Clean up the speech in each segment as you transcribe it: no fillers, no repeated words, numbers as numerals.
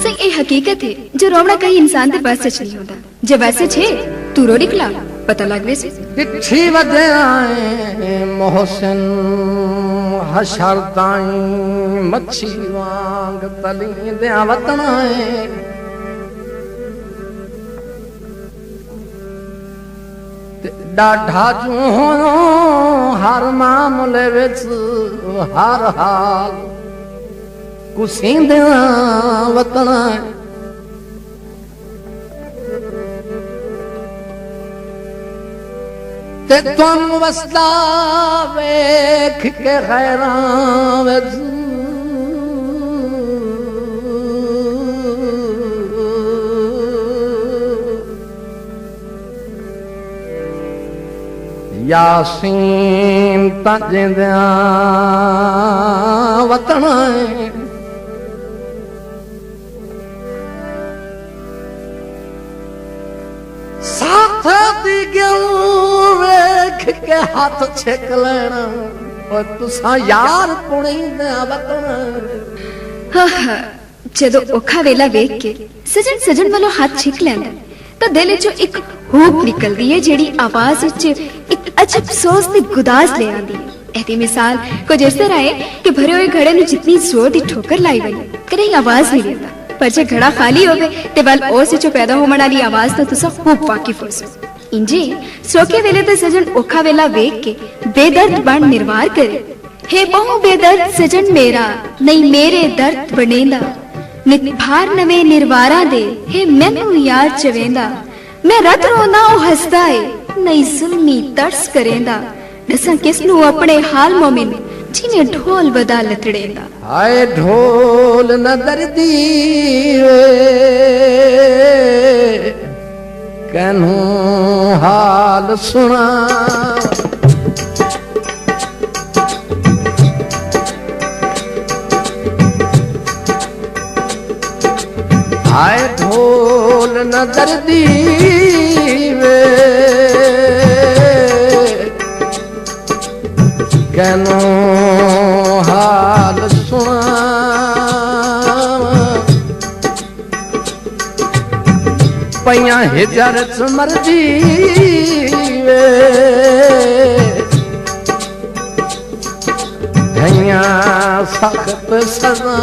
सही ये हकीकत है जो रोवना कहीं इंसान के बस च नहीं होता। जे वैसे छे तू रो निकला पता लग वैसे चिट्ठी वदे आए मोहसिन हशर ताई मच्छी वांग तली दे वतन आए डाढ़ा जू हर मामले विच हर हाल कुसींदे वतन आए ते तुम वसदा वेख के खैरां विच यासीन तजिंदियां वतन साथ दी गल वेख के हाथ छेक लेना और तुसा यार पुणींदियां वतन। जदों औखा वेला वेख के सजन सजन वालों हाथ छिक लैंदा तो दिल चो एक हूक निकलदी है जेड़ी आवाज विच एक अजब सोच दी गुदास ले आंदी है। एदी मिसाल कुछ इस तरह है कि भरे हुए घड़े नु जितनी जोर दी ठोकर लाई वई कहीं आवाज नहीं देता, पर जे घड़ा खाली होवे ते वल ओस विचों पैदा होने वाली आवाज तो तुसा खूब वाकिफ होसो। इंजे सोके वेले ते सजन औखा वेला वेख के बेदर्द बन निर्वार करे, हे बहु बेदर्द सजन मेरा नहीं मेरे दर्द बनेंदा निभार नवे निर्वारा दे हे मैनू यार चवेंदा मैं रत रोना ओ हसदा है नहीं जुल्मी तरस करेंदा दसा किसनू अपने हाल मोमिन जिने ढोल बदा लतड़ेंदा। हाय ढोल न दर्दी कनू हाल सुना हाय ढोल न दर्दी वे कनो हाल सुना पया हिजर मर्जी वे धैया सख्त सजा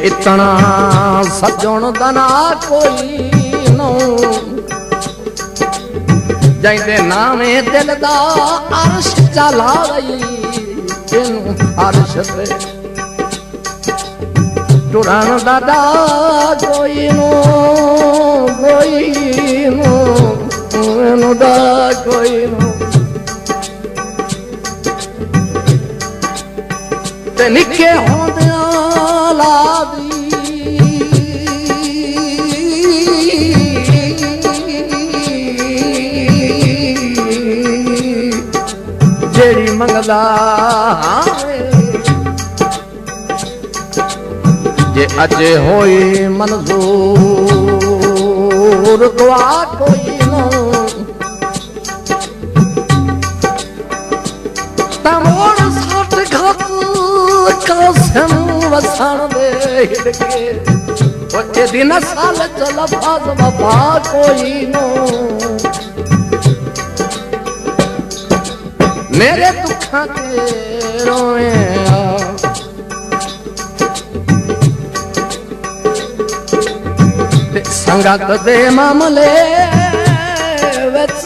इतना सजन दना कोई नो जैसे नामे दिल दा अर्श चला रही तेनू अर्श पे टुरन दादा कोई नो दा कोई नो ते निके होंदियां लादी जेड़ी मंगदा जे अजे होई मंजूर दुआ कोई नो तमोड़ साठ घात कासम वसान दे हिड़के ओ दिन साल चल फाज वफा कोई नो मेरे दुखा के रोए संगत दे मामले विच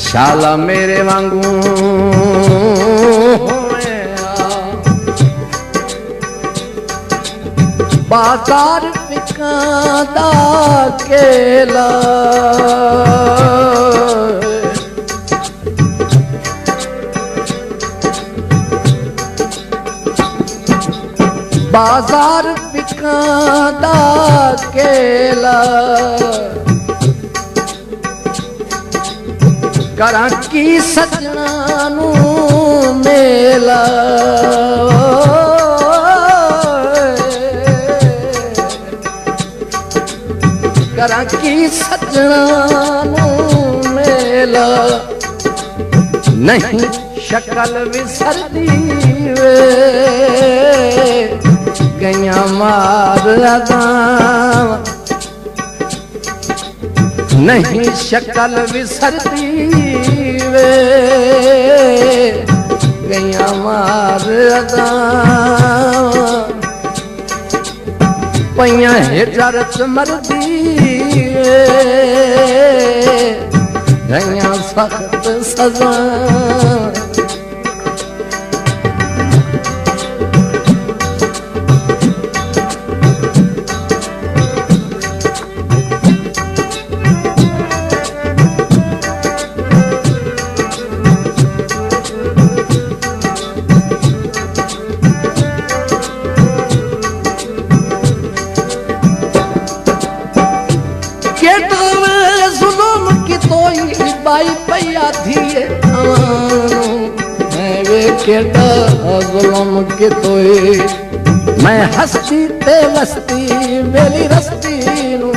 शाला मेरे वांगू बाकार पिकांदा केला बाजार बिकांदा केला करा की सजना नू मेला करा की सजना नू मेला नहीं शकल विसरदी वे गैया मार अदाम नहीं शकल विसरदी वे गैया मार अदाम पैया हिजरत मरदी गैया सख्त सजा बाई पैया थिए मैं वे केटा जुल्म के तोए मैं हस्ती ते लस्ती मेरी रस्ती नू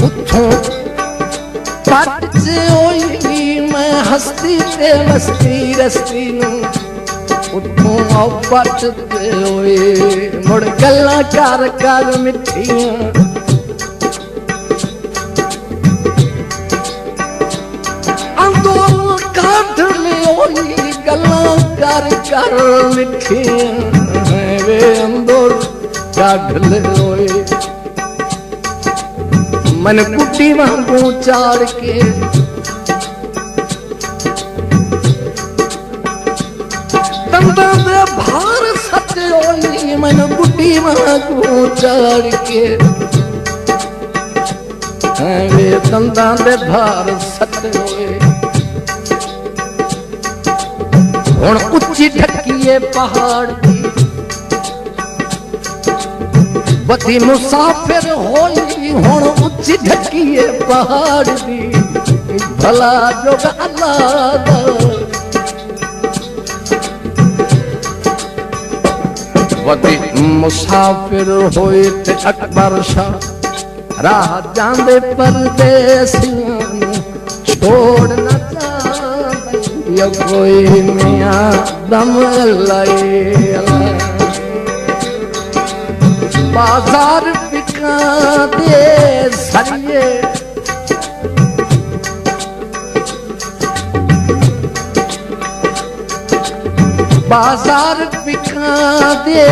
उठों पट से होई मैं हस्ती ते लस्ती रस्ती नू उठों आओ पट ते होए मुड़ गल्ला कर कर मिठियां अंदों काट लियोई गल्ला कर कर मिठियां वे अंदों काट लियोई मन कुटी वांगू चाड़ के तंदा दे भार सत्योली मन बुढ़ी वांगू चाड़ के वे तंदा दे भार सत्योले हुण उच्ची ढकिए पहाड़ दी बती मुसाफिर होई हुण उच्ची ढकिए पहाड़ दी भला जोग अल्लाह दा वती मुसाफिर होए ते अकबर शाह राह जांदे परदेसियां छोड़ न या कोई मियां दम लाई बाजार बिका दे सरिये बाजार बिका दे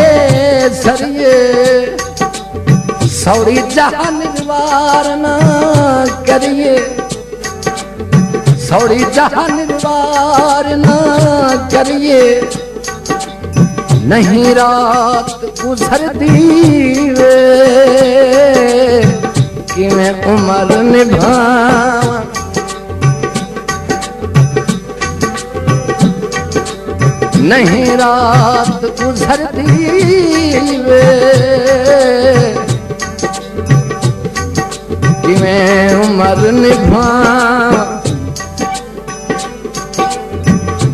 सरिये सौरी जहान निवार न करिए सौरी जहान निवार न करिए नहीं रात गुजरती वे कि मैं उम्र निभावां नहीं रात गुजरती वे कि मैं उम्र निभावां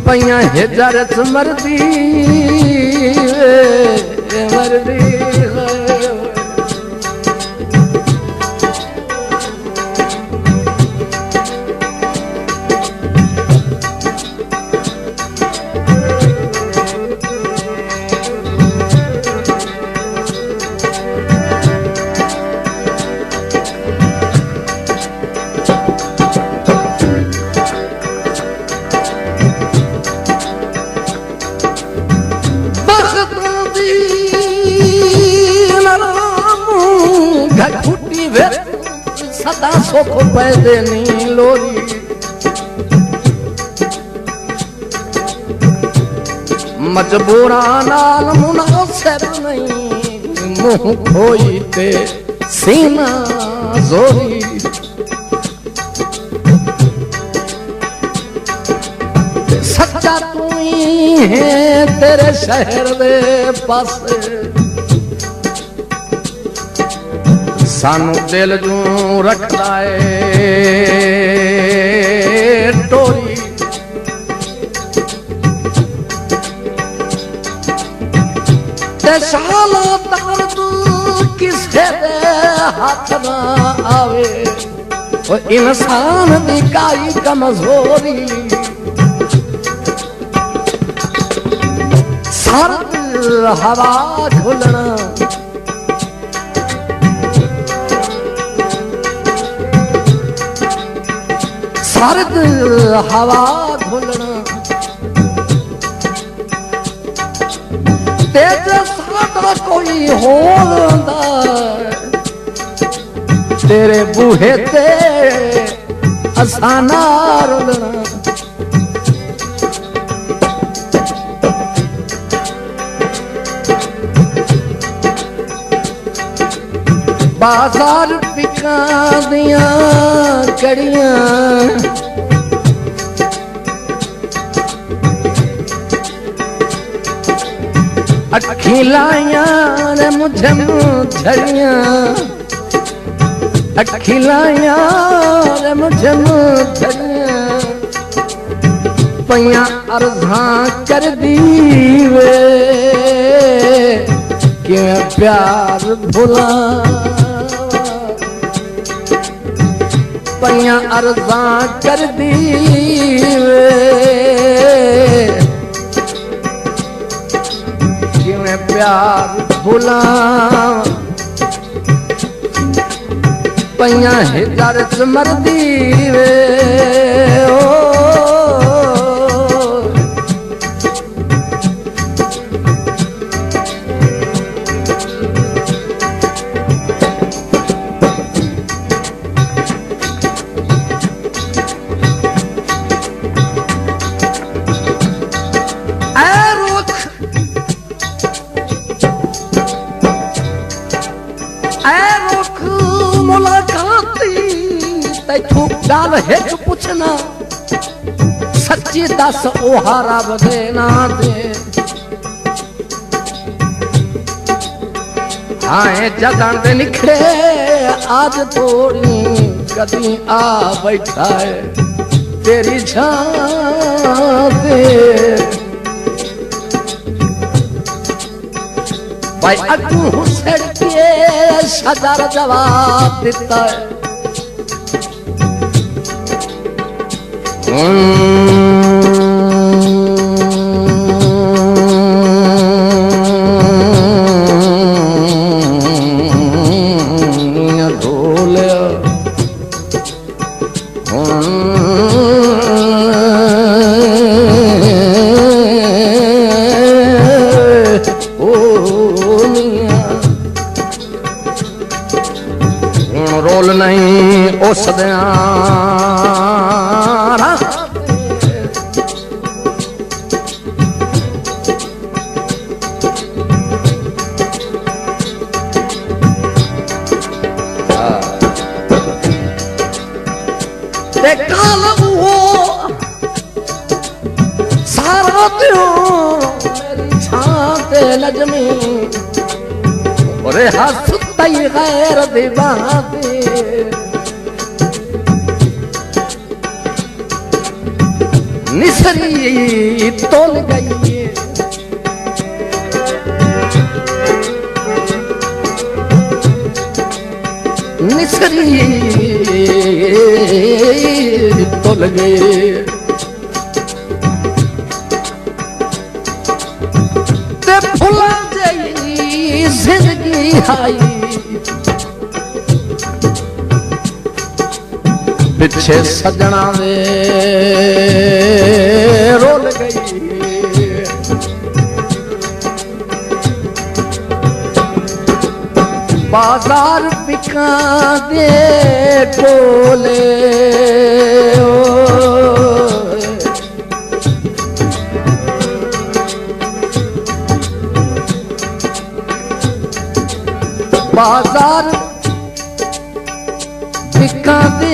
पैया हिजरत मरदी मरदी सदा सुख पैदे नी लोरी मजबूरा नाल मुनासिब नहीं मुंह खोई ते सीना जोरी राजा तू ही है तेरे शहर दे पासे सानू दिल जू रखदा है टोरी ते साला दर्द किसे दे हाथ ना आवे ओ इंसान दी काई कमजोरी सर्द हवा खुलना सर्द हवा खुलना तेज सादा कोई होंदा तेरे बूहे ते असाना रुलना बाजार बिका दिया कड़ियां अखी लाइया ने मुझे मुझड़ियां अखी लाइया ने मुझे मुझड़ियां पैया अर्धा कर दी वे कि मैं प्यार भुला पैया अर्जा कर दी कि मैं प्यार भुला पैया हिजार मर दी वे डाल हिच पुछना सच्ची दस ओहारा बदे ना दे हाँ जगह दे निखरे आज थोड़ी कदी आ बैठा है तेरी छां दे भाई अगू हुसैन के सदर जवाब देता है रोल नहीं उस सारा मेरी छाते लजमी और हंसती गैर दीवानी निसरी तोल गई निसरी तोल गई ते फुला जई जिंदगी आई पिछे सजना वे रोल गई बाजार बिका दे कोले